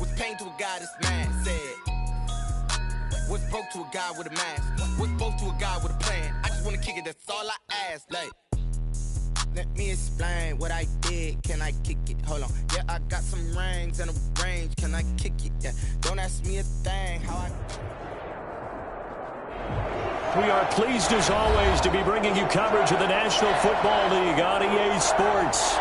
What's pain to a guy that's mad? Said. What's broke to a guy with a mask? What's broke to a guy with a plan? I just wanna kick it, that's all I ask. Like, let me explain what I did. Can I kick it? Hold on. Yeah, I got some rings and a range. Can I kick it? Yeah. Don't ask me a thing. How I. We are pleased as always to be bringing you coverage of the National Football League on EA Sports.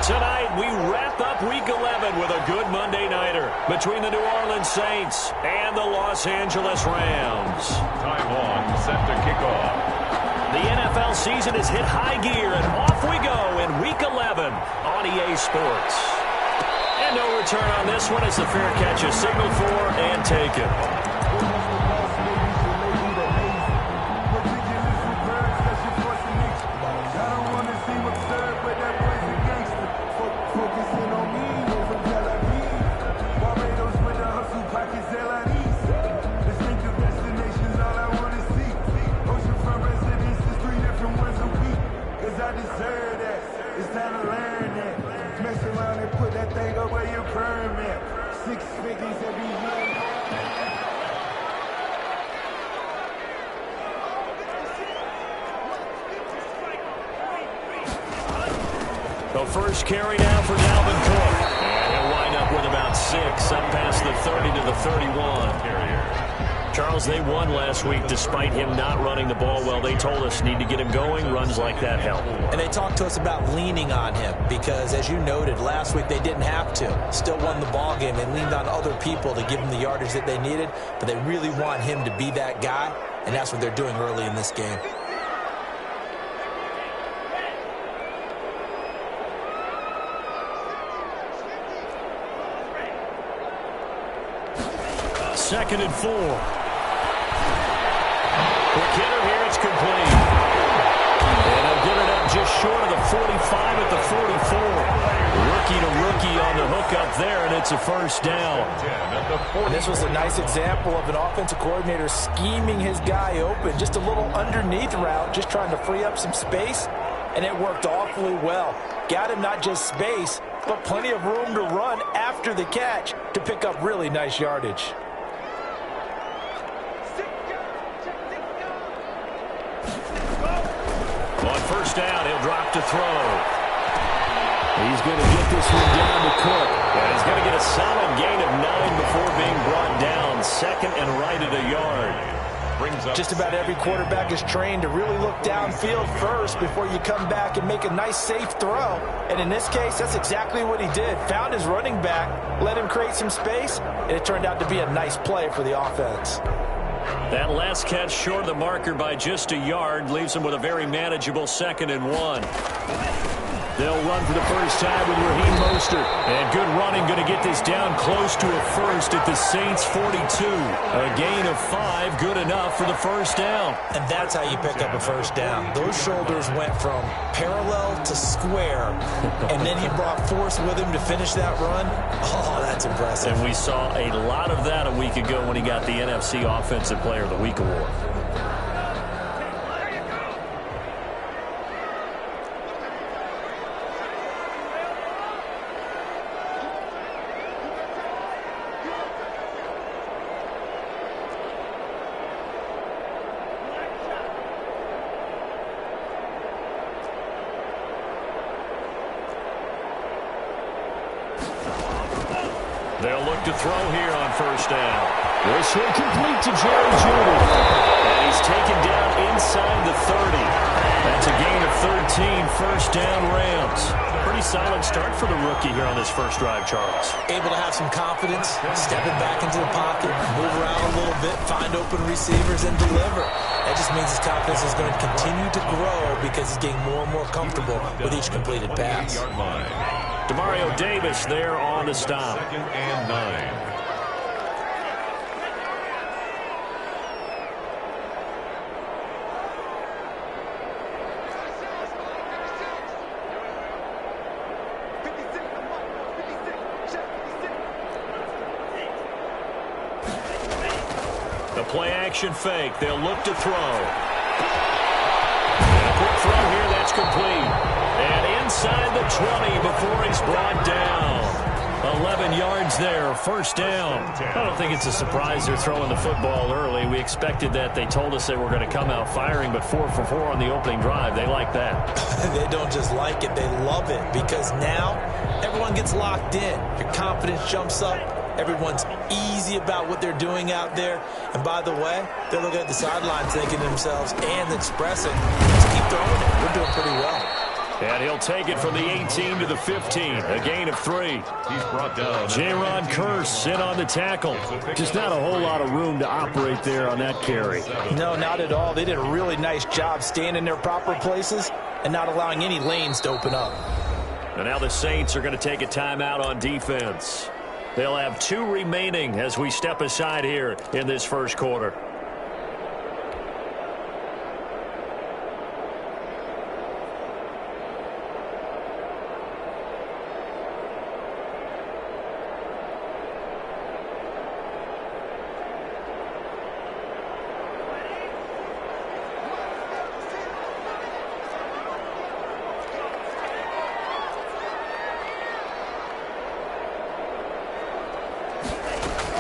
Tonight, we wrap up Week 11 with a good Monday nighter between the New Orleans Saints and the Los Angeles Rams. Time on, set to kick off. The NFL season has hit high gear, and off we go in Week 11 on EA Sports. And no return on this one as the fair catch is signaled for and taken. The first carry now for Dalvin Cook. And he'll wind up with about 6, up past the 30 to the 31. Charles, they won last week despite him not running the ball well. They told us need to get him going. Runs like that help. And they talked to us about leaning on him because, as you noted, last week they didn't have to. Still won the ball game. They leaned on other people to give them the yardage that they needed, but they really want him to be that guy, and that's what they're doing early in this game. Second and 4. Quick hitter here, it's complete. And they'll give it up just short of the 45 at the 44. Rookie to rookie on the hook up there, and it's a first down. And this was a nice example of an offensive coordinator scheming his guy open. Just a little underneath route, just trying to free up some space, and it worked awfully well. Got him not just space, but plenty of room to run after the catch to pick up really nice yardage. On first down, he'll drop to throw. He's going to get this one down to Cook. And he's going to get a solid gain of 9 before being brought down. Second and right at a yard. Just about every quarterback is trained to really look downfield first before you come back and make a nice, safe throw. And in this case, that's exactly what he did. Found his running back, let him create some space, and it turned out to be a nice play for the offense. That last catch short of the marker by just a yard leaves him with a very manageable 2nd and 1. They'll run for the first time with Raheem Mostert. And good running, going to get this down close to a first at the Saints 42. A gain of 5, good enough for the first down. And that's how you pick up a first down. Those shoulders went from parallel to square, and then he brought force with him to finish that run. Oh, that's impressive. And we saw a lot of that a week ago when he got the NFC Offensive Player of the Week award. They'll look to throw here on first down. This will complete to Jerry Jeudy. And he's taken down inside the 30. That's a gain of 13, first down Rams. Pretty solid start for the rookie here on this first drive, Charles. Able to have some confidence, stepping back into the pocket, move around a little bit, find open receivers, and deliver. That just means his confidence is going to continue to grow because he's getting more and more comfortable with each completed pass. Demario Davis there on the stop. 2nd and 9. The play action fake. They'll look to throw. And a quick throw here. That's complete. And inside the 20 before he's brought down. 11 yards there, first down. I don't think it's a surprise they're throwing the football early. We expected that. They told us they were going to come out firing, but 4 for 4 on the opening drive. They like that. They don't just like it, they love it, because now everyone gets locked in. Your confidence jumps up. Everyone's easy about what they're doing out there. And by the way, they're looking at the sidelines thinking to themselves and expressing, just keep throwing it. We're doing pretty well. And he'll take it from the 18 to the 15, a gain of 3. He's brought down. J-Ron Kearse in on the tackle. Just not a whole lot of room to operate there on that carry. No, not at all. They did a really nice job staying in their proper places and not allowing any lanes to open up. And now the Saints are going to take a timeout on defense. They'll have 2 remaining as we step aside here in this first quarter.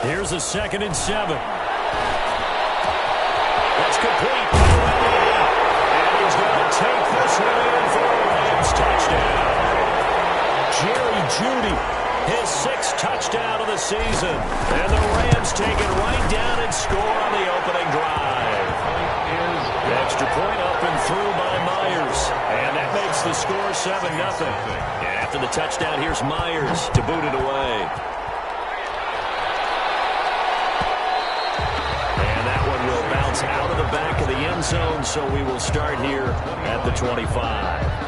Here's a 2nd and 7. That's complete. And he's going to take this one in for a Rams touchdown. Jerry Jeudy, his 6th touchdown of the season. And the Rams take it right down and score on the opening drive. Extra point up and through by Myers. And that makes the score 7-0. And after the touchdown, here's Myers to boot it away. Out of the back of the end zone, so we will start here at the 25.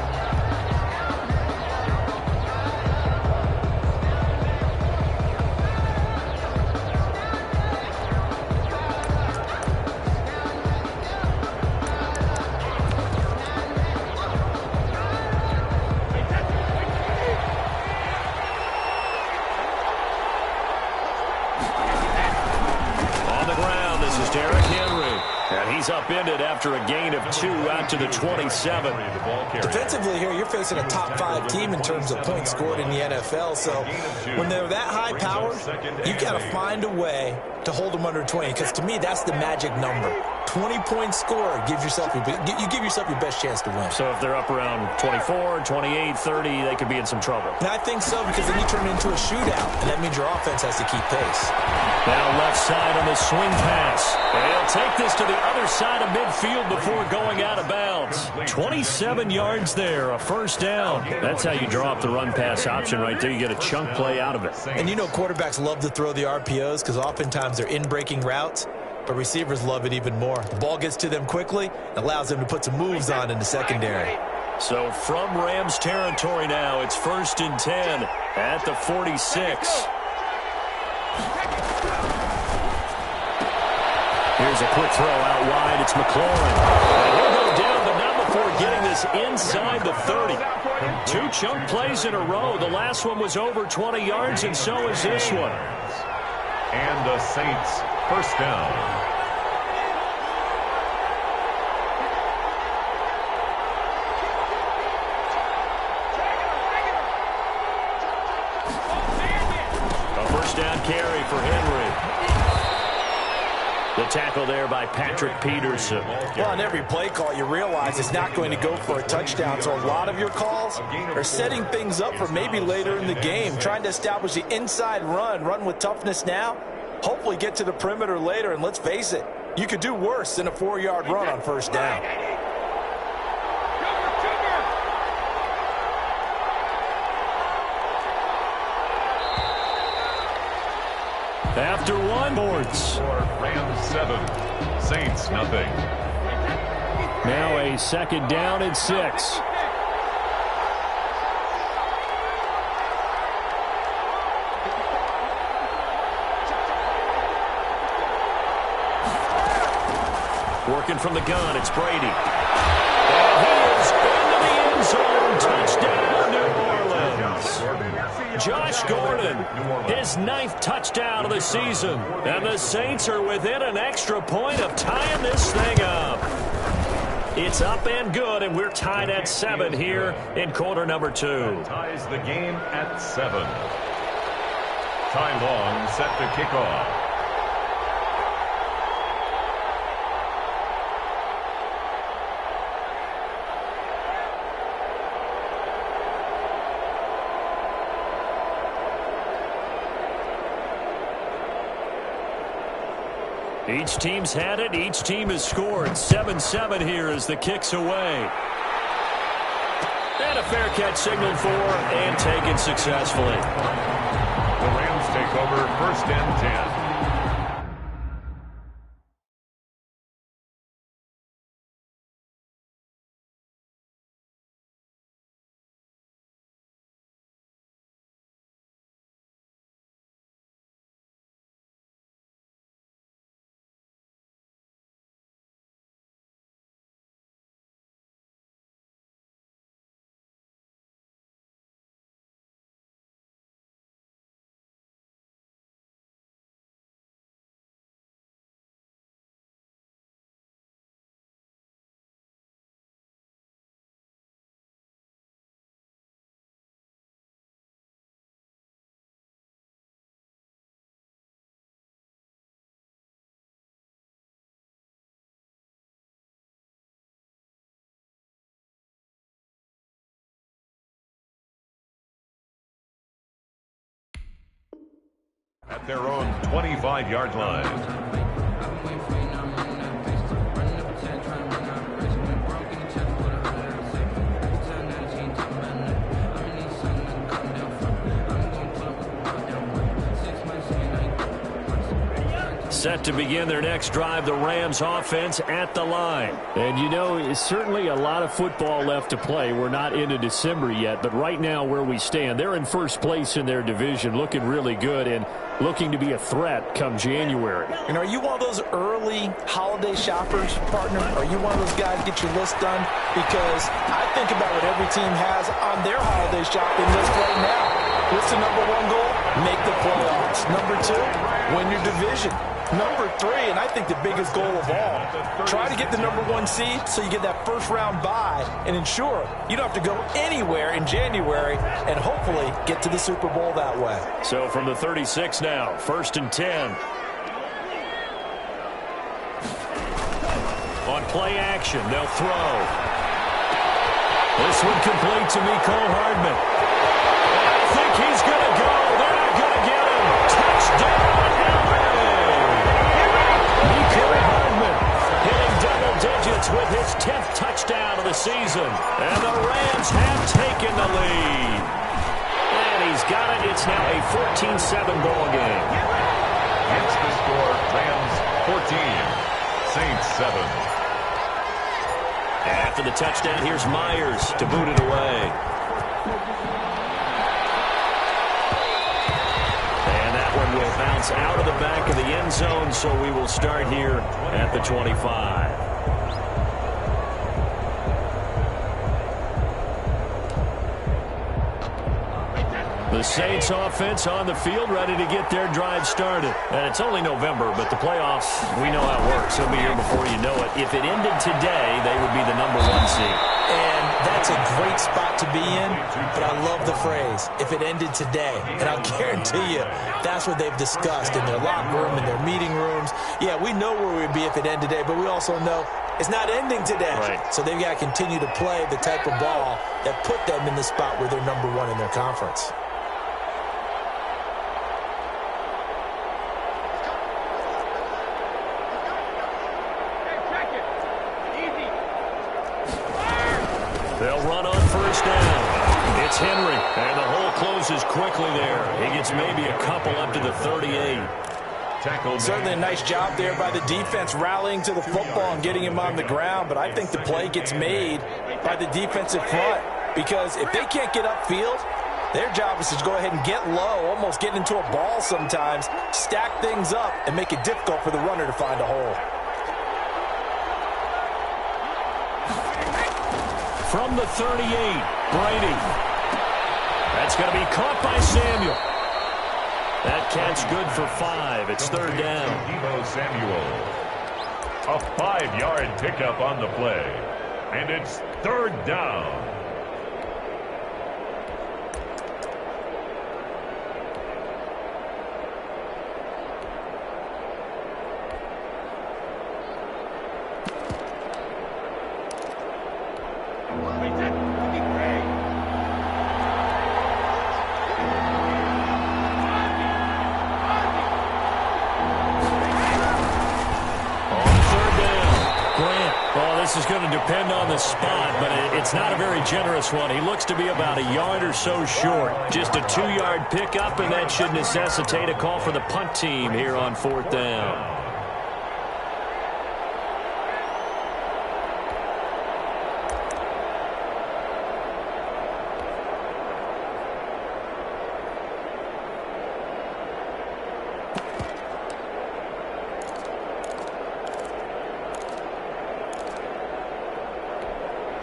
Upended after a gain of 2 out to the 27. Defensively here, you're facing a top 5 team in terms of points scored in the NFL. So when they're that high powered, you got to find a way to hold them under 20. Because to me, that's the magic number. 20-point score gives yourself you give yourself your best chance to win. So if they're up around 24, 28, 30, they could be in some trouble. And I think so, because then you turn it into a shootout, and that means your offense has to keep pace. Now left side on the swing pass. And he'll take this to the other side of midfield before going out of bounds. 27 yards there, a first down. That's how you draw up the run-pass option right there. You get a chunk play out of it. And you know quarterbacks love to throw the RPOs because oftentimes they're in-breaking routes. But receivers love it even more. The ball gets to them quickly and allows them to put some moves on in the secondary. So from Rams territory now, it's 1st and 10 at the 46. Here's a quick throw out wide. It's McLaurin. And he'll go down, but not before getting this inside the 30. 2 chunk plays in a row. The last one was over 20 yards, and so is this one. And the Saints, first down. A first down carry for Henry. The tackle there by Patrick Peterson. Well, on every play call, you realize it's not going to go for a touchdown. So a lot of your calls are setting things up for maybe later in the game, trying to establish the inside run with toughness now, hopefully get to the perimeter later. And let's face it, you could do worse than a 4-yard run on first down. After 1, boards. Rams 7, Saints nothing. Now a 2nd down and 6. Working from the gun, it's Brady. And he is into the end zone. Touchdown, New Orleans. Josh Gordon, his 9th touchdown of the season. And the Saints are within an extra point of tying this thing up. It's up and good, and we're tied at 7 here in quarter number 2. Ties the game at 7. Ty Long set to kick off. Each team's had it. Each team has scored. 7-7 here as the kick's away. And a fair catch signaled for and taken successfully. The Rams take over 1st and 10. At their own 25-yard line. Set to begin their next drive, the Rams offense at the line. And you know, it's certainly a lot of football left to play. We're not into December yet, but right now where we stand, they're in first place in their division, looking really good and looking to be a threat come January. And are you one of those early holiday shoppers, partner? Are you one of those guys get your list done? Because I think about what every team has on their holiday shopping list right now. What's the number one goal? Make the playoffs. Number two, win your division. Number three, and I think the biggest goal of all, try to get the number one seed so you get that first round bye and ensure you don't have to go anywhere in January and hopefully get to the Super Bowl that way. So from the 36 now, 1st and 10. On play action, they'll throw. This one complete to Mecole Hardman. I think he's going to go. They're not going to get him. Touchdown, with his 10th touchdown of the season. And the Rams have taken the lead. And he's got it. It's now a 14-7 ball game. Hits the score. Rams 14, Saints 7. After the touchdown, here's Myers to boot it away. And that one will bounce out of the back of the end zone, so we will start here at the 25. The Saints offense on the field, ready to get their drive started. And it's only November, but the playoffs, we know how it works. They'll be here before you know it. If it ended today, they would be the number one seed. And that's a great spot to be in, but I love the phrase, if it ended today. And I'll guarantee you, that's what they've discussed in their locker room, in their meeting rooms. Yeah, we know where we'd be if it ended today, but we also know it's not ending today. Right. So they've got to continue to play the type of ball that put them in the spot where they're number one in their conference. They'll run on first down. It's Henry, and the hole closes quickly there. He gets maybe a couple up to the 38. Tackled. Certainly a nice job there by the defense rallying to the football and getting him on the ground, but I think the play gets made by the defensive front because if they can't get upfield, their job is to go ahead and get low, almost get into a ball sometimes, stack things up, and make it difficult for the runner to find a hole. From the 38, Brady. That's going to be caught by Samuel. That catch good for 5. It's third down. Deebo Samuel. A 5-yard pickup on the play. And it's third down. is going to depend on the spot, but it's not a very generous one. He looks to be about a yard or so short. Just a 2-yard pickup, and that should necessitate a call for the punt team here on 4th down.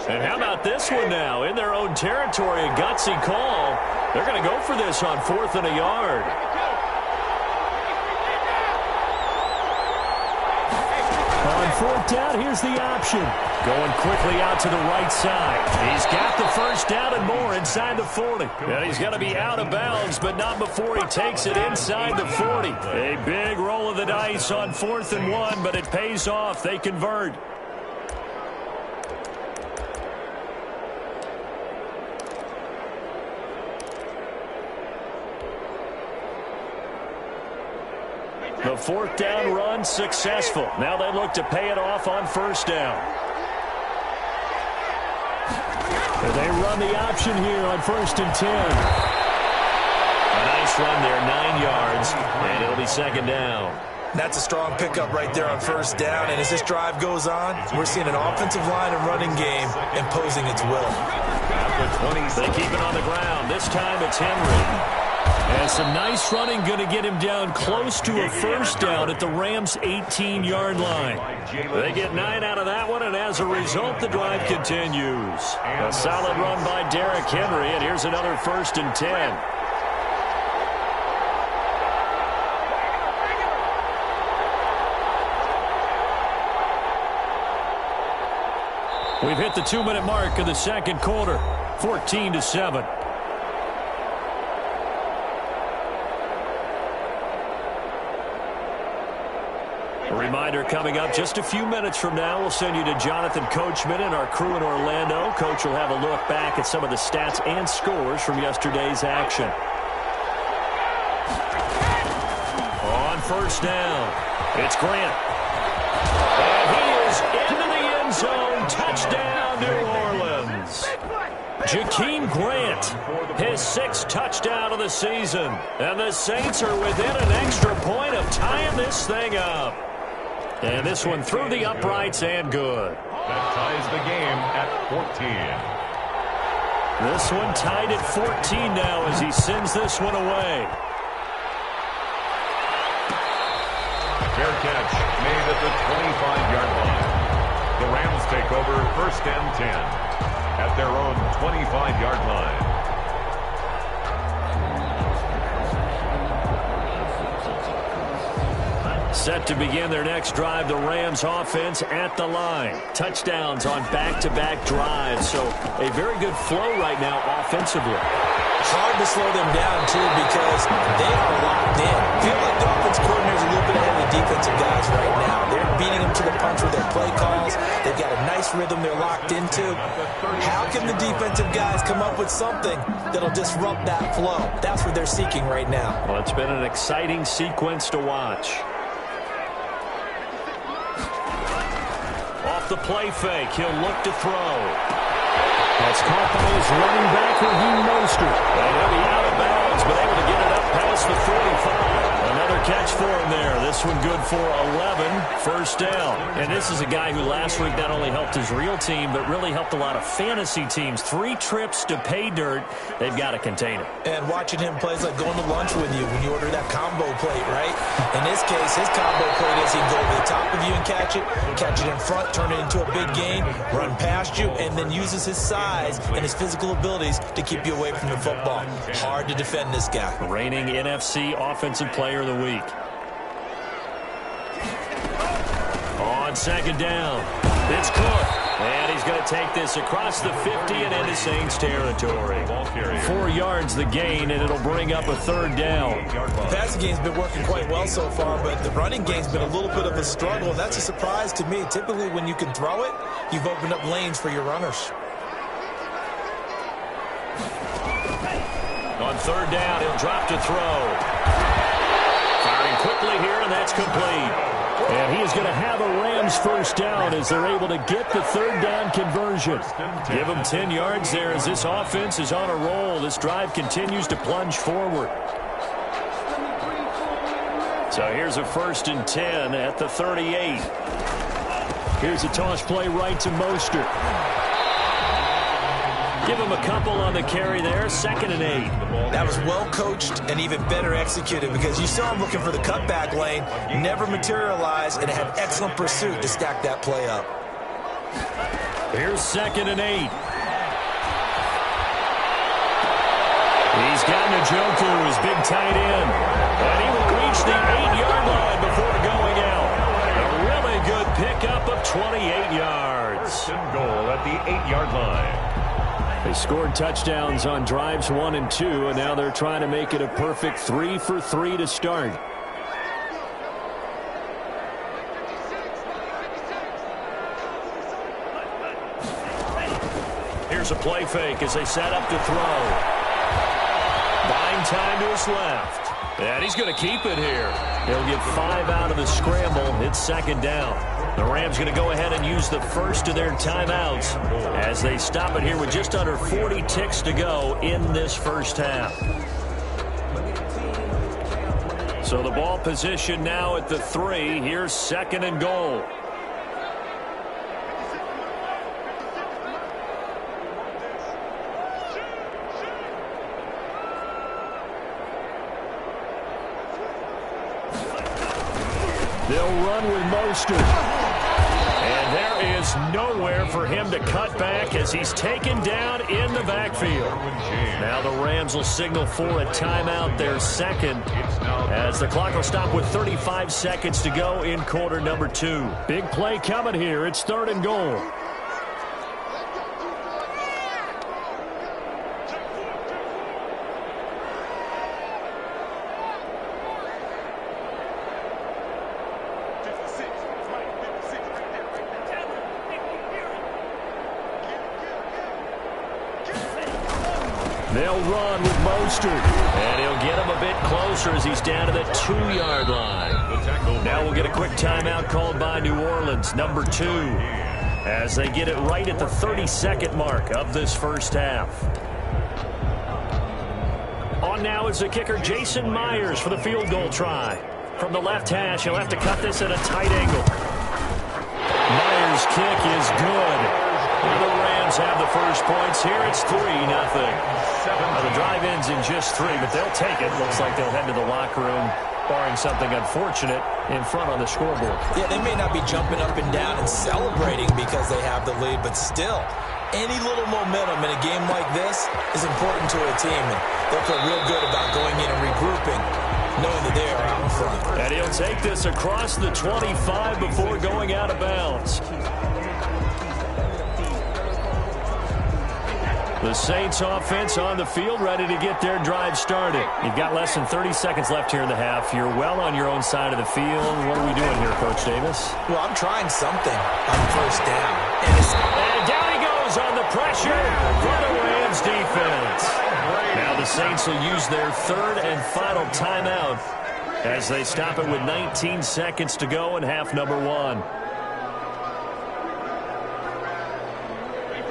And how about this one now? In their own territory, a gutsy call. They're going to go for this on 4th and a yard. On 4th down, here's the option. Going quickly out to the right side. He's got the first down and more inside the 40. And he's going to be out of bounds, but not before he takes it inside the 40. A big roll of the dice on 4th and 1, but it pays off. They convert. The 4th down run successful. Now they look to pay it off on 1st down. And they run the option here on 1st and 10. A nice run there, 9 yards, and it'll be 2nd down. That's a strong pickup right there on 1st down, and as this drive goes on, we're seeing an offensive line and running game imposing its will. They keep it on the ground. This time it's Henry. And some nice running going to get him down close to a 1st down at the Rams' 18-yard line. They get 9 out of that one, and as a result, the drive continues. A solid run by Derrick Henry, and here's another 1st and 10. We've hit the 2-minute mark of the 2nd quarter, 14-7. A reminder coming up just a few minutes from now, we'll send you to Jonathan Coachman and our crew in Orlando. Coach will have a look back at some of the stats and scores from yesterday's action. On 1st down, it's Grant. And he is into the end zone. Touchdown, New Orleans. Jakeem Grant, his 6th touchdown of the season. And the Saints are within an extra point of tying this thing up. And this one through the uprights and good. That ties the game at 14. This one tied at 14 now as he sends this one away. Fair catch made at the 25-yard line. The Rams take over 1st and 10 at their own 25-yard line. Set to begin their next drive, the Rams offense at the line. Touchdowns on back-to-back drives, so a very good flow right now offensively. Hard to slow them down, too, because they are locked in. I feel like the offense coordinator's a little bit ahead of the defensive guys right now. They're beating them to the punch with their play calls. They've got a nice rhythm they're locked into. How can the defensive guys come up with something that'll disrupt that flow? That's what they're seeking right now. Well, it's been an exciting sequence to watch. Off the play fake, he'll look to throw. That's caught by his running back, Raheem Mostert. And he'll be out of bounds, but able to get it up past the 45. Another catch for him there. This one good for 11, 1st down. And this is a guy who last week not only helped his real team, but really helped a lot of fantasy teams. 3 trips to pay dirt. They've got to contain him. And watching him play is like going to lunch with you when you order that combo plate, right? In this case, his combo plate is he can go over the top of you and catch it in front, turn it into a big gain, run past you, and then uses his size and his physical abilities to keep you away from the football. Hard to defend this guy. Reigning NFC Offensive Player of the Week. On 2nd down, it's Cook. And he's going to take this across the 50 and into Saints territory. 4 yards the gain, and it'll bring up a 3rd down. The passing game's been working quite well so far, but the running game's been a little bit of a struggle, and that's a surprise to me. Typically, when you can throw it, you've opened up lanes for your runners. On 3rd down, he'll drop to throw. Firing quickly here, and that's complete. And he is going to have a Rams Rams first down as they're able to get the third down conversion. Give them 10 yards there as this offense is on a roll. This drive continues to plunge forward. So here's a 1st and 10 at the 38. Here's a toss play right to Mostert. Give him a couple on the carry there. 2nd and 8. That was well coached and even better executed because you saw him looking for the cutback lane, never materialized, and had excellent pursuit to stack that play up. Here's 2nd and 8. He's got Njoku, his big tight end. And he will reach the 8-yard line before going out. A really good pickup of 28 yards. 1st and goal at the 8-yard line. They scored touchdowns on drives 1 and 2, and now they're trying to make it a perfect 3 for 3 to start. Here's a play fake as they set up to throw. Buying time to his left. And he's going to keep it here. He'll get 5 out of the scramble. It's 2nd down. The Rams going to go ahead and use the first of their timeouts as they stop it here with just under 40 ticks to go in this first half. So the ball position now at the 3. Here's 2nd and goal. They'll run with Mostert. And there is nowhere for him to cut back as he's taken down in the backfield. Now the Rams will signal for a timeout, their 2nd, as the clock will stop with 35 seconds to go in quarter number 2. Big play coming here. It's 3rd and goal. They'll run with Mostert, and he'll get him a bit closer as he's down to the 2-yard line. Now we'll get a quick timeout called by New Orleans, number 2, as they get it right at the 32nd mark of this first half. On now is the kicker, Jason Myers, for the field goal try. From the left hash, he'll have to cut this at a tight angle. Myers' kick is good. The Rams have the first points here. It's 3-0. The drive ends in just 3, but they'll take it. Looks like they'll head to the locker room, barring something unfortunate in front on the scoreboard. Yeah, they may not be jumping up and down and celebrating because they have the lead, but still, any little momentum in a game like this is important to a team. And they'll feel real good about going in and regrouping, knowing that they are out in front. And he'll take this across the 25 before going out of bounds. The Saints offense on the field, ready to get their drive started. You've got less than 30 seconds left here in the half. You're well on your own side of the field. What are we doing here, Coach Davis? Well, I'm trying something on 1st down. And down he goes on the pressure for the Rams defense. Now the Saints will use their 3rd and final timeout as they stop it with 19 seconds to go in half number 1.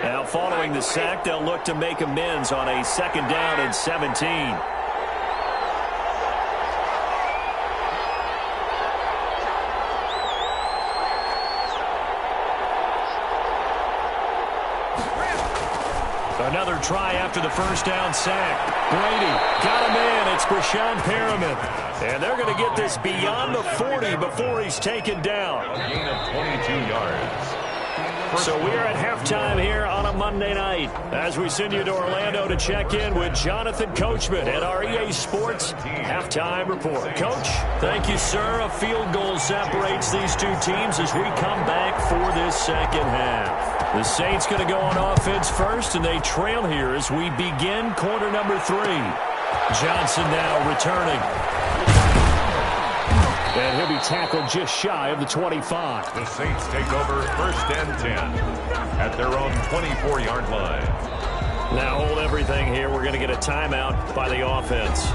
Now, following the sack, they'll look to make amends on a 2nd down and 17. Another try after the 1st down sack. Brady got him in. It's Brashon Perriman. And they're going to get this beyond the 40 before he's taken down. A gain of 22 yards. So we are at halftime here on a Monday night as we send you to Orlando to check in with Jonathan Coachman at our EA Sports Halftime Report. Coach, thank you, sir. A field goal separates these two teams as we come back for this 2nd half. The Saints going to go on offense first, and they trail here as we begin quarter number 3. Johnson now returning. And he'll be tackled just shy of the 25. The Saints take over 1st and 10 at their own 24-yard line. Now hold everything here. We're going to get a timeout by the offense.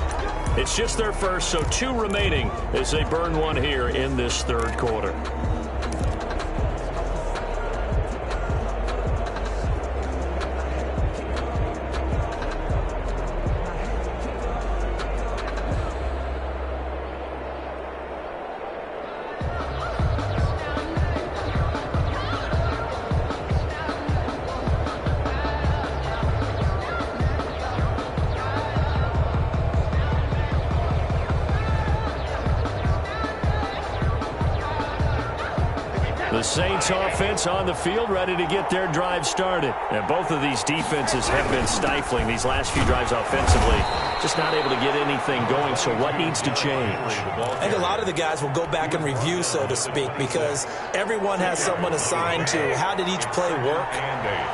It's just their first, so 2 remaining as they burn one here in this 3rd quarter. The Saints offense on the field, ready to get their drive started. And both of these defenses have been stifling these last few drives offensively. Just not able to get anything going, so what needs to change? I think a lot of the guys will go back and review, so to speak, because everyone has someone assigned to how did each play work.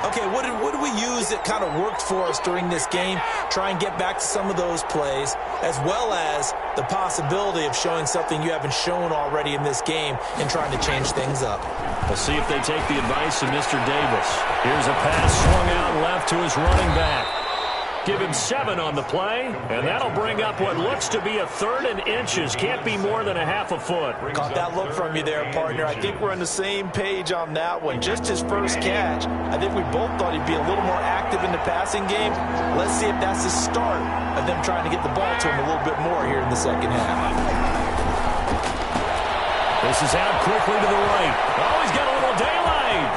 Okay, what did we use that kind of worked for us during this game? Try and get back to some of those plays, as well as the possibility of showing something you haven't shown already in this game and trying to change things up. We'll see if they take the advice of Mr. Davis. Here's a pass swung out left to his running back. Give him 7 on the play, and that'll bring up what looks to be a 3rd and inches. Can't be more than a half a foot. Caught that look from you there, partner. I think we're on the same page on that one. Just his first catch. I think we both thought he'd be a little more active in the passing game. Let's see if that's the start of them trying to get the ball to him a little bit more here in the second half. This is out quickly to the right. Oh, he's got a little daylight.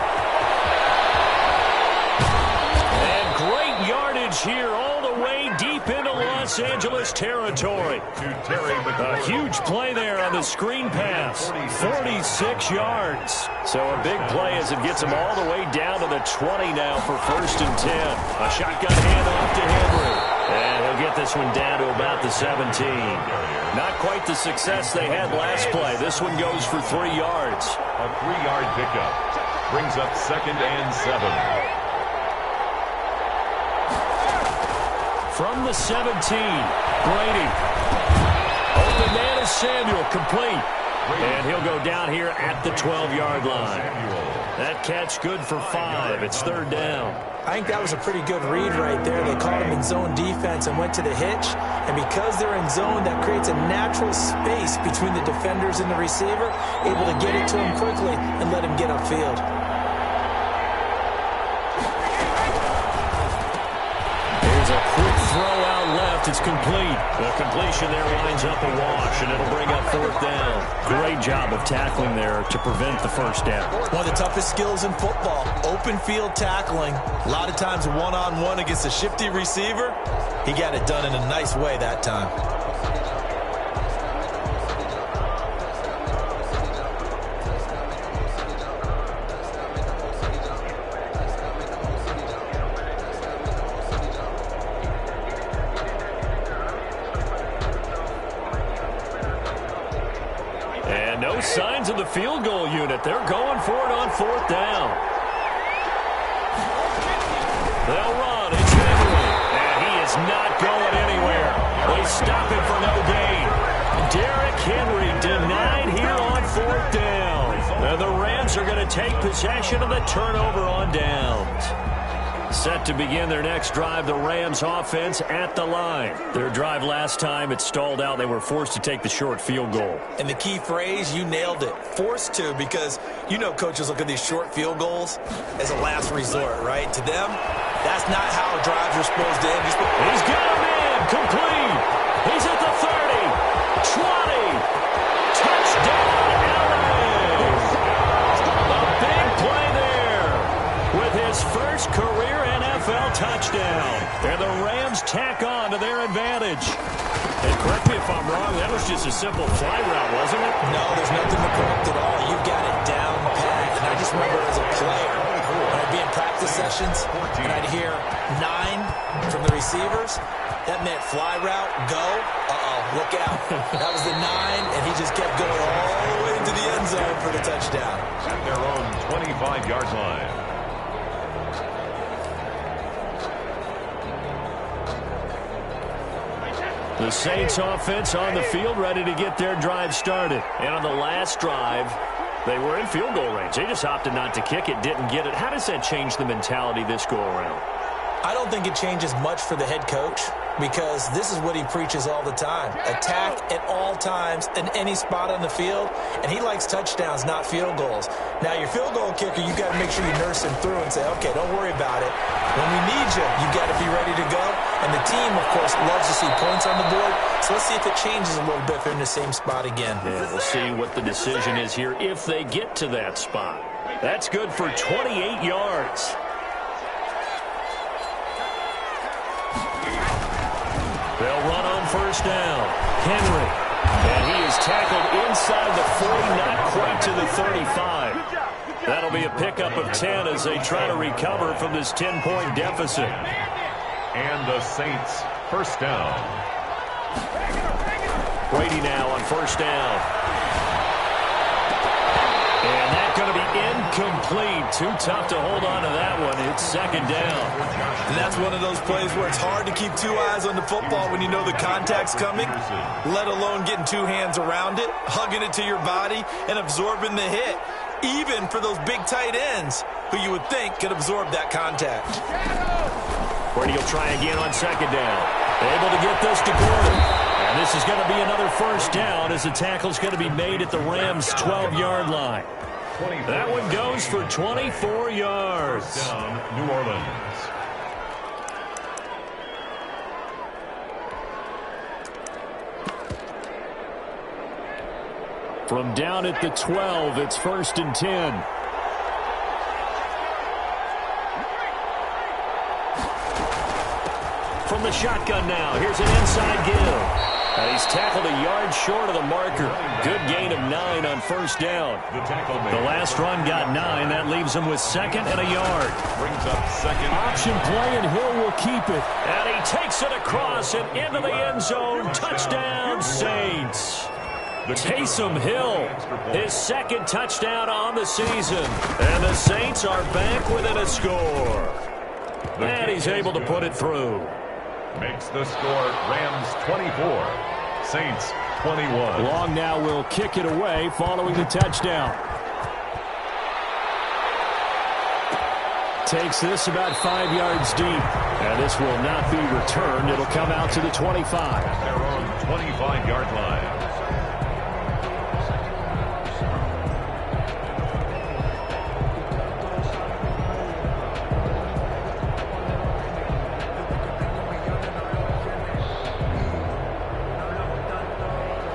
And great yardage here all the way deep into Los Angeles territory. A huge play there on the screen pass. 46 yards. So a big play as it gets him all the way down to the 20 now for 1st and 10. A shotgun handoff to Henry. And he'll get this one down to about the 17. Not quite the success they had last play. This one goes for 3 yards. A 3-yard pickup brings up 2nd and 7. From the 17, Brady. Open man is Samuel, complete. And he'll go down here at the 12-yard line. That catch good for 5. It's 3rd down. I think that was a pretty good read right there. They caught him in zone defense and went to the hitch. And because they're in zone, that creates a natural space between the defenders and the receiver, able to get it to him quickly and let him get upfield. Here's a quick throw out left. It's complete. The completion there winds up a wash, and it'll bring up 4th down. Great job of tackling there to prevent the 1st down. One of the toughest skills in football, open field tackling. A lot of times one-on-one against a shifty receiver. He got it done in a nice way that time. And no signs of the field goal unit. They're going for it on 4th down. They'll run. It's Henry. And he is not going anywhere. They stop him for no gain. Derrick Henry denied here on 4th down. And the Rams are going to take possession of the turnover on downs. Set to begin their next drive, the Rams offense at the line. Their drive last time, it stalled out. They were forced to take the short field goal. And the key phrase, you nailed it. Forced to, because you know coaches look at these short field goals as a last resort, right? To them, that's not how drives are supposed to end. He's got him in. Complete. He's at the 30, 20. Touchdown, LA. A big play there with his first career NFL touchdown. And the Rams tack on to their advantage. And correct me if I'm wrong, that was just a simple fly route, wasn't it? No, there's nothing to correct at all. You've got it down pat. And I just remember as a player, when I'd be in practice sessions, and I'd hear 9 from the receivers, that meant fly route, go. Uh-oh, look out. That was the 9, and he just kept going all the way into the end zone for the touchdown. At their own 25-yard line. The Saints offense on the field, ready to get their drive started. And on the last drive, they were in field goal range. They just opted not to kick it, didn't get it. How does that change the mentality this go-around? I don't think it changes much for the head coach, because this is what he preaches all the time. Attack at all times in any spot on the field, and he likes touchdowns, not field goals. Now, your field goal kicker, you've got to make sure you nurse him through and say, okay, don't worry about it. When we need you, you've got to be ready to go. And the team, of course, loves to see points on the board, so let's see if it changes a little bit if they're in the same spot again. Yeah, we'll see what the decision is here if they get to that spot. That's good for 28 yards. They'll run on 1st down. Henry. And he is tackled inside the 40, not quite to the 35. be a pickup of 10 as they try to recover from this 10-point deficit. And the Saints, first down. Brady now on first down. And that's going to be incomplete. Too tough to hold on to that one. It's second down. And that's one of those plays where it's hard to keep two eyes on the football when you know the contact's coming, let alone getting two hands around it, hugging it to your body, and absorbing the hit, even for those big tight ends who you would think could absorb that contact. Brady will try again on second down. Able to get this to Gordon. And this is going to be another first down as the tackle's going to be made at the Rams' 12-yard line. That one goes for 24 yards. First down, New Orleans. From down at the 12, it's first and 10. From the shotgun now, here's an inside give. And he's tackled a yard short of the marker. Good gain of 9 on first down. The last run got 9. That leaves him with second and a yard. Brings up second. Option play, and Hill will keep it. And he takes it across and into the end zone. Touchdown, Saints. Taysom Hill, his second touchdown on the season. And the Saints are back within a score. And he's able to put it through. Makes the score Rams 24, Saints 21. Long now will kick it away following the touchdown. Takes this about 5 yards deep. And this will not be returned. It'll come out to the 25. Their own 25-yard line.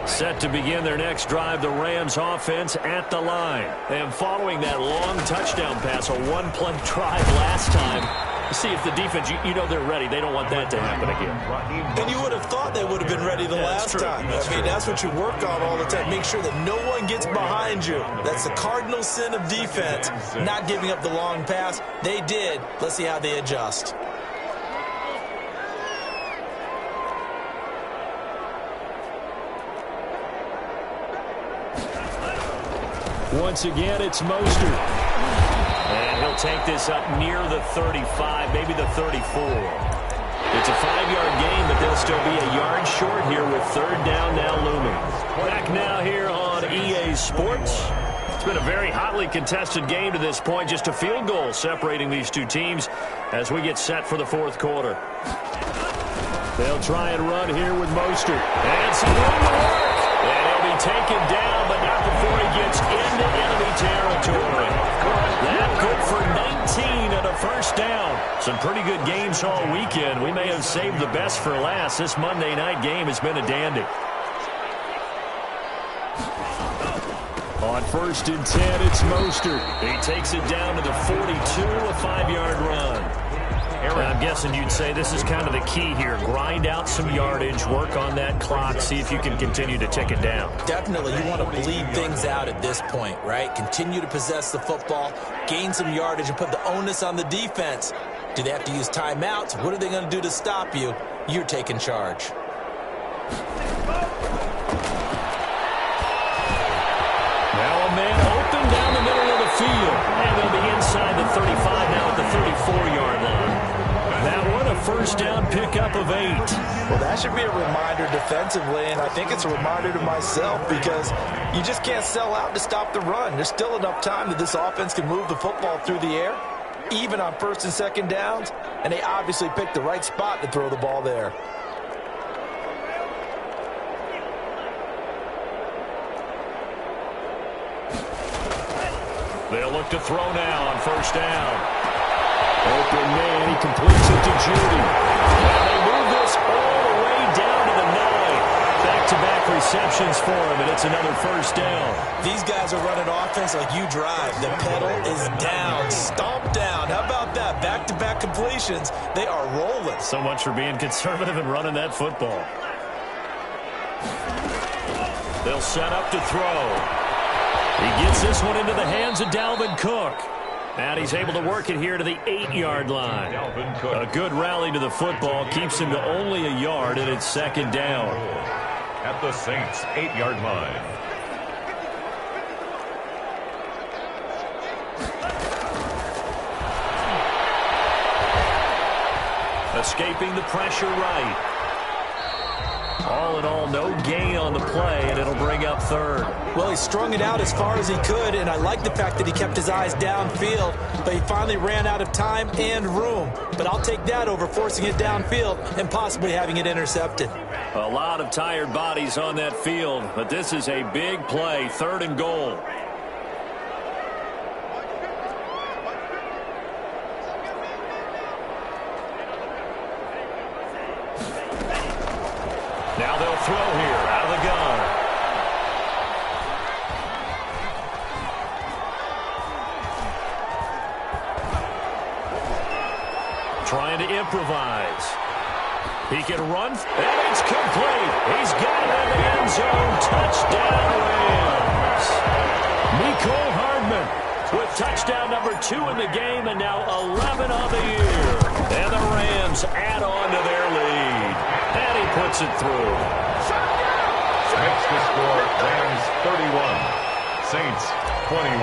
Set to begin their next drive, the Rams offense at the line. And following that long touchdown pass, a one-play drive last time, see if the defense, you know they're ready. They don't want that to happen again. And you would have thought they would have been ready the last time. That's what you work on all the time. Make sure that no one gets behind you. That's the cardinal sin of defense, not giving up the long pass. They did. Let's see how they adjust. Once again, it's Mostert. And he'll take this up near the 35, maybe the 34. It's a 5-yard gain, but they'll still be a yard short here with third down now looming. Back now here on EA Sports. It's been a very hotly contested game to this point. Just a field goal separating these two teams as we get set for the fourth quarter. They'll try and run here with Mostert. And some room to work. And he'll be taken down, but not before he gets into enemy territory. That good for 19 and a first down. Some pretty good games all weekend. We may have saved the best for last. This Monday night game has been a dandy. On first and 10, it's Mostert. He takes it down to the 42, a 5-yard run. I'm guessing you'd say this is kind of the key here. Grind out some yardage, work on that clock, see if you can continue to tick it down. Definitely, you want to bleed things out at this point, right? Continue to possess the football, gain some yardage, and put the onus on the defense. Do they have to use timeouts? What are they going to do to stop you? You're taking charge. Now a man open down the middle of the field. And they'll be inside the 35 now at the 34-yard line. That one a first down pickup of 8. Well, that should be a reminder defensively, and I think it's a reminder to myself because you just can't sell out to stop the run. There's still enough time that this offense can move the football through the air, even on first and second downs, and they obviously picked the right spot to throw the ball there. They'll look to throw now on first down. Open man, he completes it to Judy. And they move this all the way down to the 9. Back-to-back receptions for him, and it's another first down. These guys are running offense like you drive. The pedal is down, stomp down. How about that? Back-to-back completions. They are rolling. So much for being conservative and running that football. They'll set up to throw. He gets this one into the hands of Dalvin Cook. And he's able to work it here to the 8-yard line. A good rally to the football keeps him to only a yard, and it's second down. At the Saints' 8-yard line. Escaping the pressure right. All in all, no gain on the play, and it'll bring up third. Well, he strung it out as far as he could, and I like the fact that he kept his eyes downfield, but he finally ran out of time and room. But I'll take that over forcing it downfield and possibly having it intercepted. A lot of tired bodies on that field, but this is a big play, 3rd and goal. Now they'll throw here out of the gun. Trying to improvise. He can run, and it's complete. He's got it in the end zone. Touchdown, Rams. Mecole Hardman with touchdown number 2 in the game, and now 11 on the year. And the Rams add on to their lead. And he puts it through. Makes the score Rams 31, Saints 21.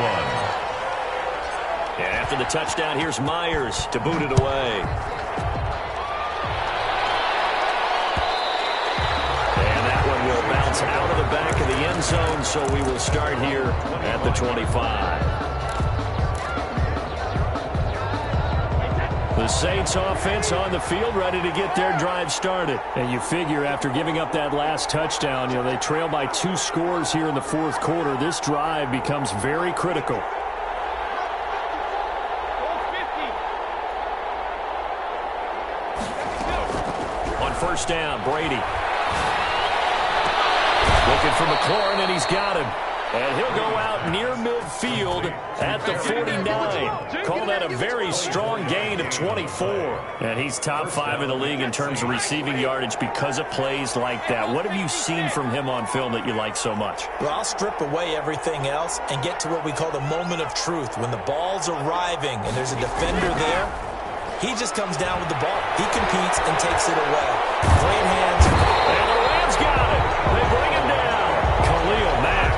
And after the touchdown, here's Myers to boot it away. And that one will bounce out of the back of the end zone, so we will start here at the 25. The Saints offense on the field, ready to get their drive started. And you figure after giving up that last touchdown, they trail by 2 scores here in the 4th quarter. This drive becomes very critical. On 1st down, Brady. Looking for McLaurin, and he's got him. And he'll go out near midfield at the 49. Call that a very strong gain of 24. And he's top 5 in the league in terms of receiving yardage because of plays like that. What have you seen from him on film that you like so much? Well, I'll strip away everything else and get to what we call the moment of truth. When the ball's arriving and there's a defender there, he just comes down with the ball. He competes and takes it away. Great hands. And the Rams got it. They bring him down. Khalil Mack.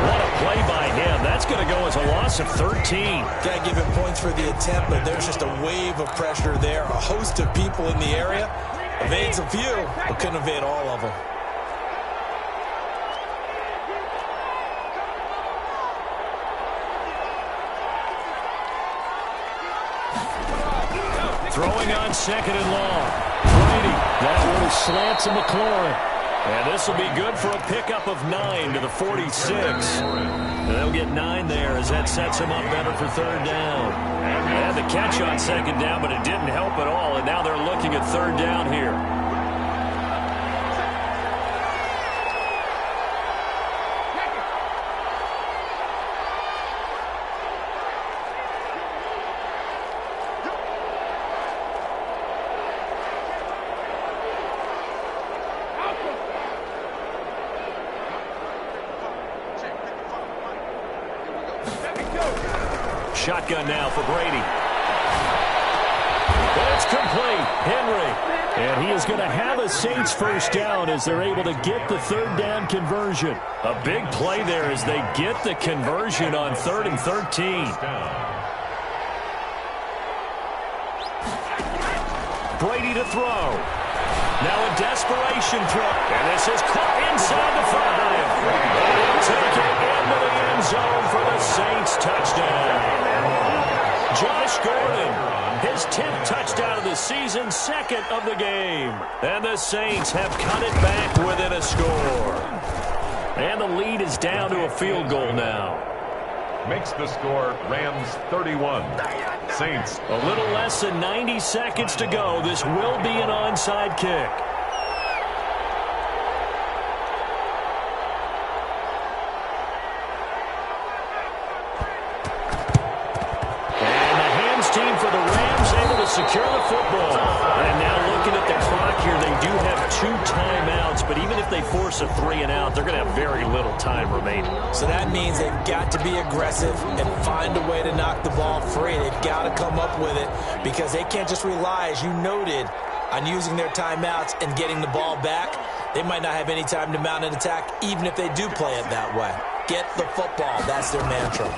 What a play by him. That's going to go as a loss of 13. Got to give him points for the attempt, but there's just a wave of pressure there. A host of people in the area. Evades a few, but couldn't evade all of them. Throwing on 2nd and long. Brady. That one slants to McLaurin. And this will be good for a pickup of 9 to the 46. And they'll get 9 there as that sets him up better for 3rd down. They had the catch on 2nd down, but it didn't help at all. And now they're looking at 3rd down here. Shotgun now for Brady. But it's complete. Henry. And he is going to have a Saints 1st down as they're able to get the 3rd down conversion. A big play there as they get the conversion on 3rd and 13. Brady to throw. Now a desperation throw. And this is caught inside the 5. And he'll take it into the end zone for the Saints touchdown. Josh Gordon, his 10th touchdown of the season, 2nd of the game. And the Saints have cut it back within a score. And the lead is down to a field goal now. Makes the score Rams 31, Saints. A little less than 90 seconds to go. This will be an onside kick. Team for the Rams able to secure the football. And now looking at the clock here, they do have 2 timeouts, but even if they force a 3 and out, they're going to have very little time remaining. So that means they've got to be aggressive and find a way to knock the ball free. They've got to come up with it because they can't just rely, as you noted, on using their timeouts and getting the ball back. They might not have any time to mount an attack, even if they do play it that way. Get the football. That's their mantra.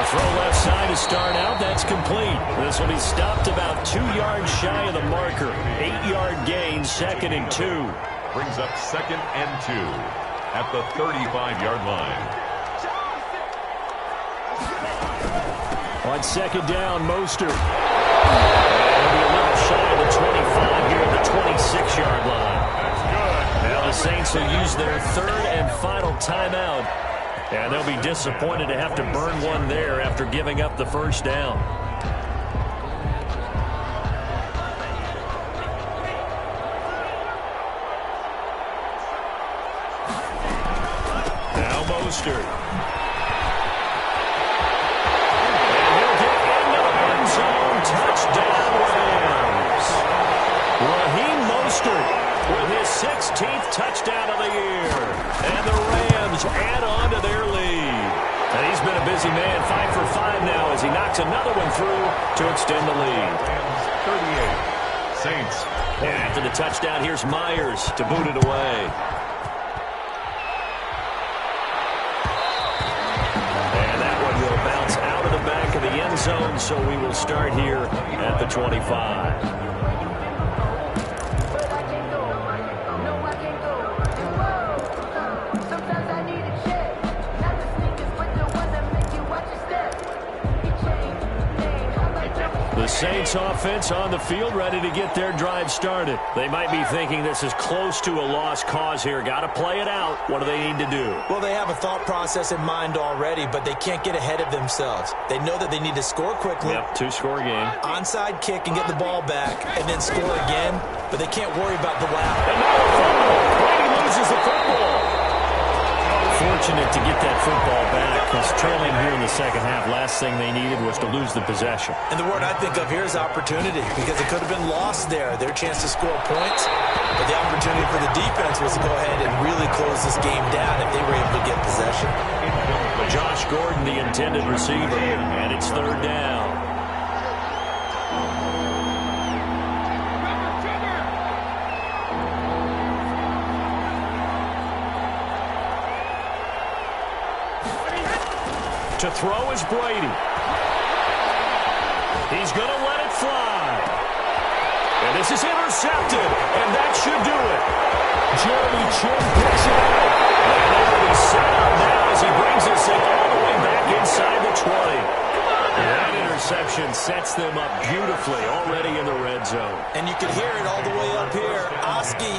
Throw left side to start out. That's complete. This will be stopped about 2 yards shy of the marker. 8-yard gain, 2nd and 2. Brings up 2nd and 2 at the 35-yard line. On 2nd down, Mostert. It'll be a little shy of the 25 here at the 26-yard line. That's good. Now the Saints will use their 3rd and final timeout. And they'll be disappointed to have to burn one there after giving up the first down. Now Mostert. And he'll get into the end zone. Touchdown, Rams. Raheem Mostert with his 16th touchdown of the year. And the Rams add on to their lead. And he's been a busy man, 5 for 5 now as he knocks another one through to extend the lead. Rams 38. Saints. And after the touchdown, here's Myers to boot it away. And that one will bounce out of the back of the end zone, so we will start here at the 25. The Saints offense on the field ready to get their drive started. They might be thinking this is close to a lost cause here. Got to play it out. What do they need to do? Well, they have a thought process in mind already, but they can't get ahead of themselves. They know that they need to score quickly. Yep, 2-score game. Onside kick and get the ball back and then score again, but they can't worry about the wow. And now the fumble. Brady loses the football. Fortunate to get that football back because trailing here in the second half, last thing they needed was to lose the possession. And the word I think of here is opportunity because it could have been lost there, their chance to score points. But the opportunity for the defense was to go ahead and really close this game down if they were able to get possession. Josh Gordon, the intended receiver, and it's 3rd down. To throw is Brady. He's going to let it fly. And this is intercepted, and that should do it. Jeremy Chin picks it up. And they will be set up now as he brings this thing all the way back inside the 20. That interception sets them up beautifully already in the red zone. And you can hear it all the way up here. Oski,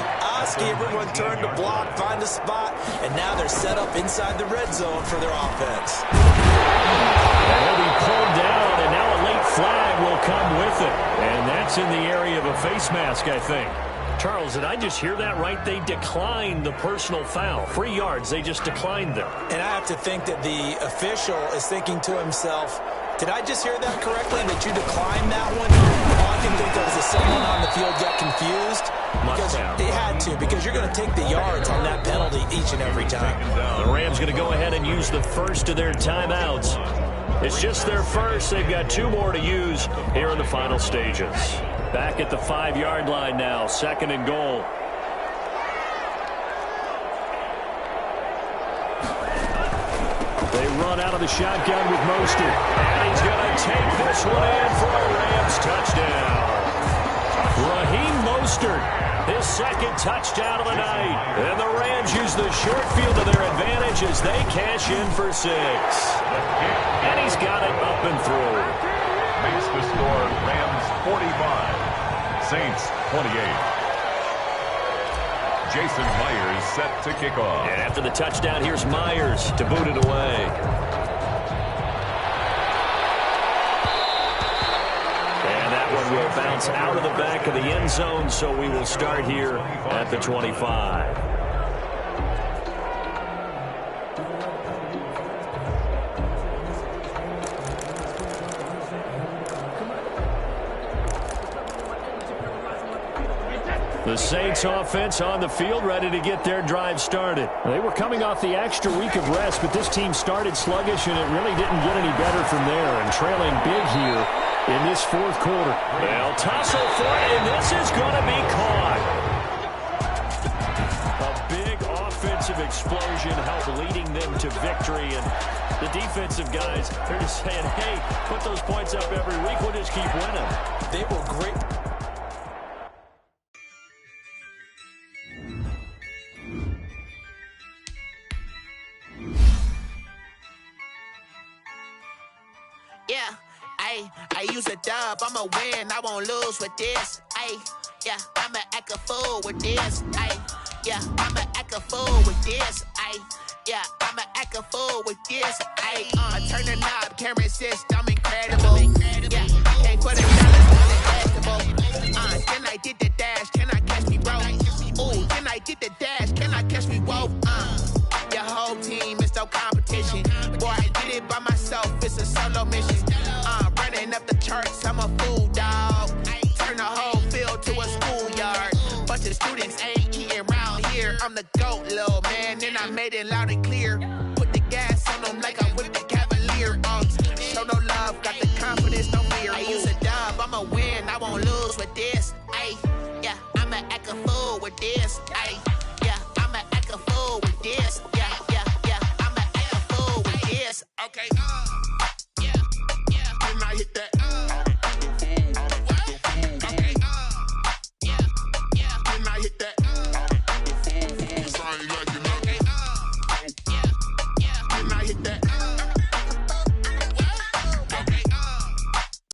everyone turned to block, find a spot, and now they're set up inside the red zone for their offense. And he'll be pulled down, and now a late flag will come with it. And that's in the area of a face mask, I think. Charles, did I just hear that right? They declined the personal foul. 3 yards, they just declined them. And I have to think that the official is thinking to himself, did I just hear that correctly, that you declined that one? All I can think of is that someone on the field got confused. Because they had to, because you're going to take the yards on that penalty each and every time. The Rams going to go ahead and use the first of their timeouts. It's just their first. They've got 2 more to use here in the final stages. Back at the 5-yard line now, 2nd and goal. They run out of the shotgun with Mostert. And he's going to take this one in for a Rams touchdown. Raheem Mostert, his 2nd touchdown of the night. And the Rams use the short field to their advantage as they cash in for 6. And he's got it up and through. Makes the score Rams 45, Saints 28. Jason Myers set to kick off. And after the touchdown, here's Myers to boot it away. And that one will bounce out of the back of the end zone, so we will start here at the 25. The Saints offense on the field, ready to get their drive started. They were coming off the extra week of rest, but this team started sluggish, and it really didn't get any better from there. And trailing big here in this fourth quarter. They'll tussle for it, and this is going to be caught. A big offensive explosion helped leading them to victory. And the defensive guys, they're just saying, hey, put those points up every week. We'll just keep winning. They were great. Yeah, I use a dub, I'ma win, I won't lose with this. Yeah, I'ma act a fool with this. Yeah, I'ma act a fool with this. Yeah, I'ma act a fool with this. Turn the knob, camera assist, I'm incredible. Yeah, can't put it down, it's unacceptable. Then I did the dash, can I catch me, bro? Ooh, then I did the dash, can I catch me, whoa? Your whole team is no competition. Boy, I did it by myself, it's a solo mission. Running up the charts, I'm a fool, dog. Turn the whole field to a schoolyard. Bunch of students ain't eating round here. I'm the GOAT, little man, and I made it loud and clear. Put the gas on them like I whipped the Cavalier. Show no love, got the confidence, no fear. I use a dub, I'ma win, I won't lose with this. Yeah, I'ma act a fool with this. Yeah, I'ma act a fool with this. Yeah, I'ma act a fool with this. Okay.